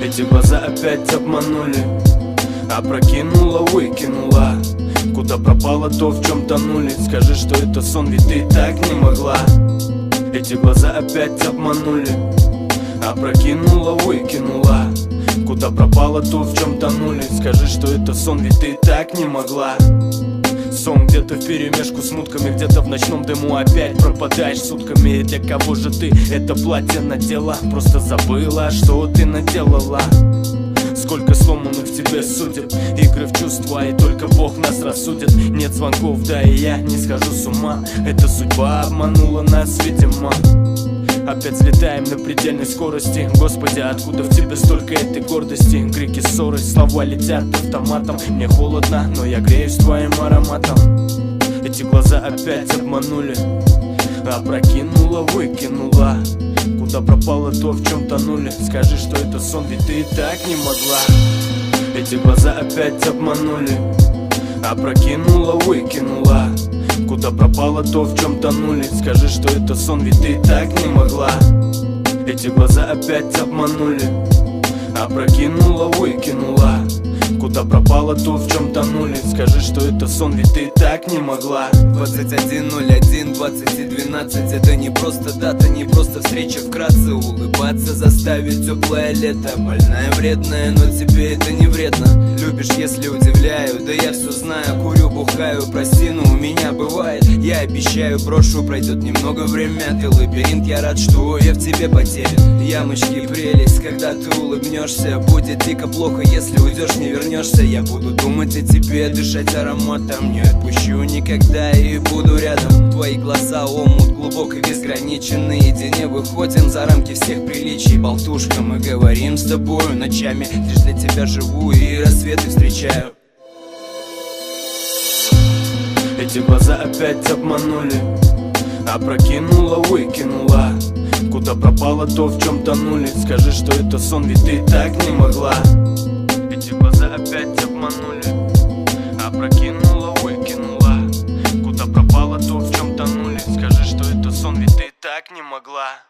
Эти глаза опять обманули, опрокинула, выкинула. Куда пропало то, в чем тонули? Скажи, что это сон, ведь ты так не могла. Эти глаза опять обманули, опрокинула, выкинула. Куда пропало то, в чем тонули? Скажи, что это сон, ведь ты так не могла. Сон где-то вперемешку с мутками, где-то в ночном дыму опять пропадаешь сутками. И для кого же ты это платье надела? Просто забыла, что ты наделала. Сколько сломанных в тебе судеб, игры в чувства, и только Бог нас рассудит. Нет звонков, да и я не схожу с ума. Эта судьба обманула нас, видимо. Опять взлетаем на предельной скорости. Господи, откуда в тебе столько этой гордости? Крики, ссоры, слова летят автоматом. Мне холодно, но я греюсь твоим ароматом. Эти глаза опять обманули, опрокинула, выкинула. Куда пропало то, в чем тонули? Скажи, что это сон, ведь ты так не могла. Эти глаза опять обманули, опрокинула, выкинула. Куда пропало то, в чем тонули? Скажи, что это сон, ведь ты так не могла. Эти глаза опять обманули, опрокинула, выкинула. Куда пропало то, в чем тонули? Скажи, что это сон, ведь ты так не могла. 21:01, 20:12. Это не просто дата, не просто встреча. Вкратце улыбаться заставит теплое лето. Больная, вредная, но тебе это не вредно. Любишь, если удивляю, да я все знаю. Курю, бухаю, прости, но у меня бывает. Я обещаю, брошу, пройдет немного время. Ты лабиринт, я рад, что я в тебе потерян. Ямочки, прелесть, когда ты улыбнешься. Будет дико плохо, если уйдешь, не вернешься. Я буду думать о тебе, дышать ароматом. Не отпущу никогда и буду рядом. Твои глаза омут глубок и безграничен. Наедине выходим за рамки всех приличий. Болтушка, мы говорим с тобою ночами. Лишь для тебя живу и рассветы встречаю. Эти глаза опять обманули, опрокинула, выкинула. Куда пропало то, в чем тонули? Скажи, что это сон, ведь ты так не могла. Эти глаза опять обманули, опрокинула, выкинула. Куда пропало то, в чем тонули? Скажи, что это сон, ведь ты так не могла.